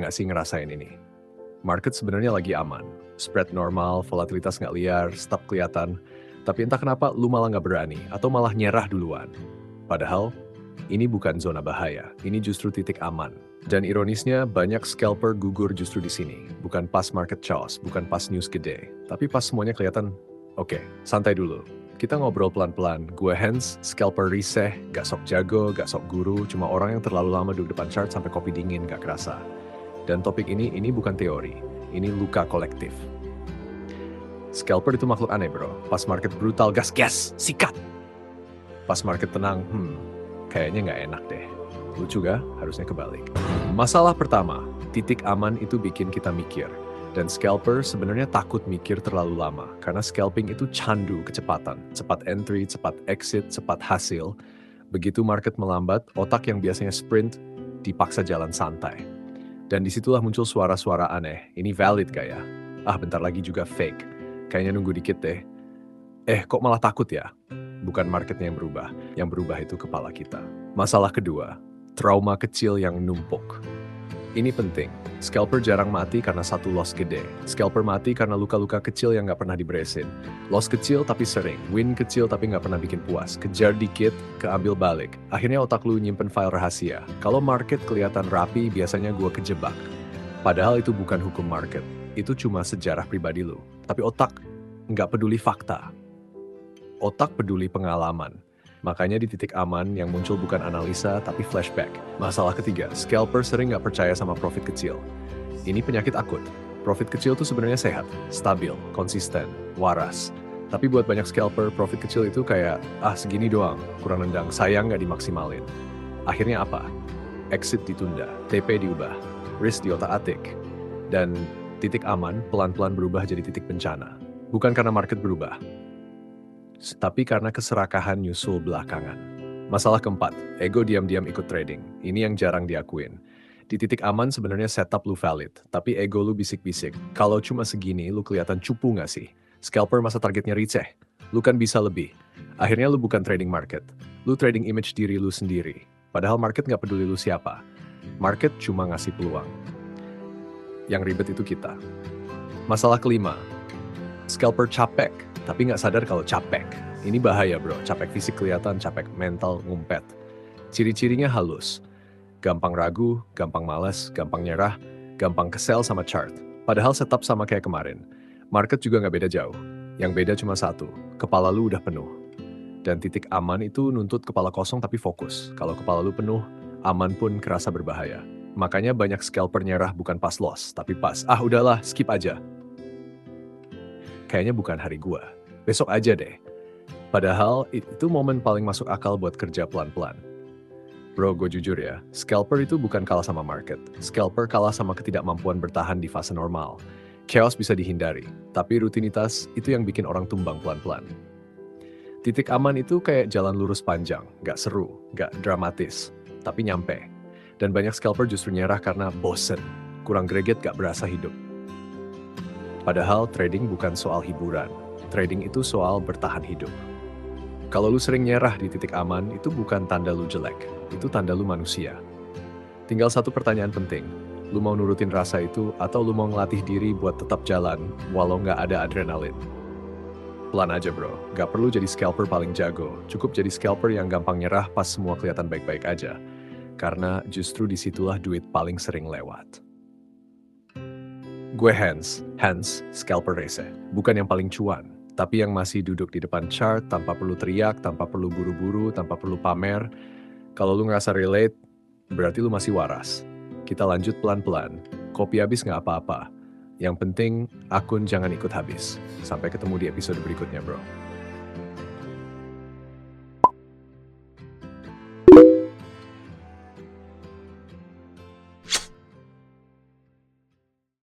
nggak sih ngerasain ini? Market sebenarnya lagi aman. Spread normal, volatilitas nggak liar, stop kelihatan. Tapi entah kenapa lu malah nggak berani atau malah nyerah duluan. Padahal ini bukan zona bahaya, ini justru titik aman. Dan ironisnya banyak scalper gugur justru di sini. Bukan pas market chaos, bukan pas news gede. Tapi pas semuanya kelihatan, oke, santai dulu. Kita ngobrol pelan-pelan. Gue Hans, scalper riseh, gak sok jago, gak sok guru, cuma orang yang terlalu lama duduk depan chart sampai kopi dingin gak kerasa. Dan topik ini bukan teori, ini luka kolektif. Scalper itu makhluk aneh bro, pas market brutal gas, sikat. Pas market tenang, kayaknya nggak enak deh. Lucu gak? Harusnya kebalik. Masalah pertama, titik aman itu bikin kita mikir. Dan scalper sebenarnya takut mikir terlalu lama, karena scalping itu candu kecepatan. Cepat entry, cepat exit, cepat hasil. Begitu market melambat, otak yang biasanya sprint dipaksa jalan santai. Dan disitulah muncul suara-suara aneh. Ini valid gak ya? Bentar lagi juga fake. Kayaknya nunggu dikit deh. Kok malah takut ya? Bukan marketnya yang berubah itu kepala kita. Masalah kedua, trauma kecil yang numpuk. Ini penting, scalper jarang mati karena satu loss gede. Scalper mati karena luka-luka kecil yang nggak pernah diberesin. Loss kecil tapi sering, win kecil tapi nggak pernah bikin puas. Kejar dikit, keambil balik. Akhirnya otak lu nyimpen file rahasia. Kalau market kelihatan rapi, biasanya gua kejebak. Padahal itu bukan hukum market, itu cuma sejarah pribadi lu. Tapi otak nggak peduli fakta. Otak peduli pengalaman. Makanya di titik aman yang muncul bukan analisa tapi flashback. Masalah ketiga, scalper sering nggak percaya sama profit kecil. Ini penyakit akut. Profit kecil tuh sebenarnya sehat, stabil, konsisten, waras. Tapi buat banyak scalper, profit kecil itu kayak, segini doang, kurang nendang, sayang nggak dimaksimalin. Akhirnya apa? Exit ditunda, TP diubah, risk diotak-atik. Dan titik aman pelan-pelan berubah jadi titik bencana. Bukan karena market berubah, tapi karena keserakahan nyusul belakangan. Masalah keempat, ego diam-diam ikut trading. Ini yang jarang diakuin. Di titik aman sebenarnya setup lu valid, tapi ego lu bisik-bisik. Kalau cuma segini, lu kelihatan cupu nggak sih? Scalper masa targetnya receh. Lu kan bisa lebih. Akhirnya lu bukan trading market. Lu trading image diri lu sendiri. Padahal market nggak peduli lu siapa. Market cuma ngasih peluang. Yang ribet itu kita. Masalah kelima, scalper capek. Tapi nggak sadar kalau capek. Ini bahaya bro, capek fisik kelihatan, capek mental ngumpet. Ciri-cirinya halus. Gampang ragu, gampang malas, gampang nyerah, gampang kesel sama chart. Padahal setup sama kayak kemarin. Market juga nggak beda jauh. Yang beda cuma satu, kepala lu udah penuh. Dan titik aman itu nuntut kepala kosong tapi fokus. Kalau kepala lu penuh, aman pun kerasa berbahaya. Makanya banyak scalper nyerah bukan pas loss, tapi pas, udahlah, skip aja. Kayaknya bukan hari gua. Besok aja deh. Padahal itu momen paling masuk akal buat kerja pelan-pelan. Bro, gue jujur ya, scalper itu bukan kalah sama market. Scalper kalah sama ketidakmampuan bertahan di fase normal. Chaos bisa dihindari, tapi rutinitas itu yang bikin orang tumbang pelan-pelan. Titik aman itu kayak jalan lurus panjang, gak seru, gak dramatis, tapi nyampe. Dan banyak scalper justru nyerah karena bosen, kurang greget gak berasa hidup. Padahal trading bukan soal hiburan. Trading itu soal bertahan hidup. Kalau lu sering nyerah di titik aman, itu bukan tanda lu jelek. Itu tanda lu manusia. Tinggal satu pertanyaan penting. Lu mau nurutin rasa itu, atau lu mau ngelatih diri buat tetap jalan, walau nggak ada adrenalin? Pelan aja bro, nggak perlu jadi scalper paling jago. Cukup jadi scalper yang gampang nyerah pas semua kelihatan baik-baik aja. Karena justru disitulah duit paling sering lewat. Gue Hans, scalper race. Bukan yang paling cuan, tapi yang masih duduk di depan chart tanpa perlu teriak, tanpa perlu buru-buru, tanpa perlu pamer. Kalau lu ngerasa relate, berarti lu masih waras. Kita lanjut pelan-pelan. Kopi habis nggak apa-apa. Yang penting, akun jangan ikut habis. Sampai ketemu di episode berikutnya, bro.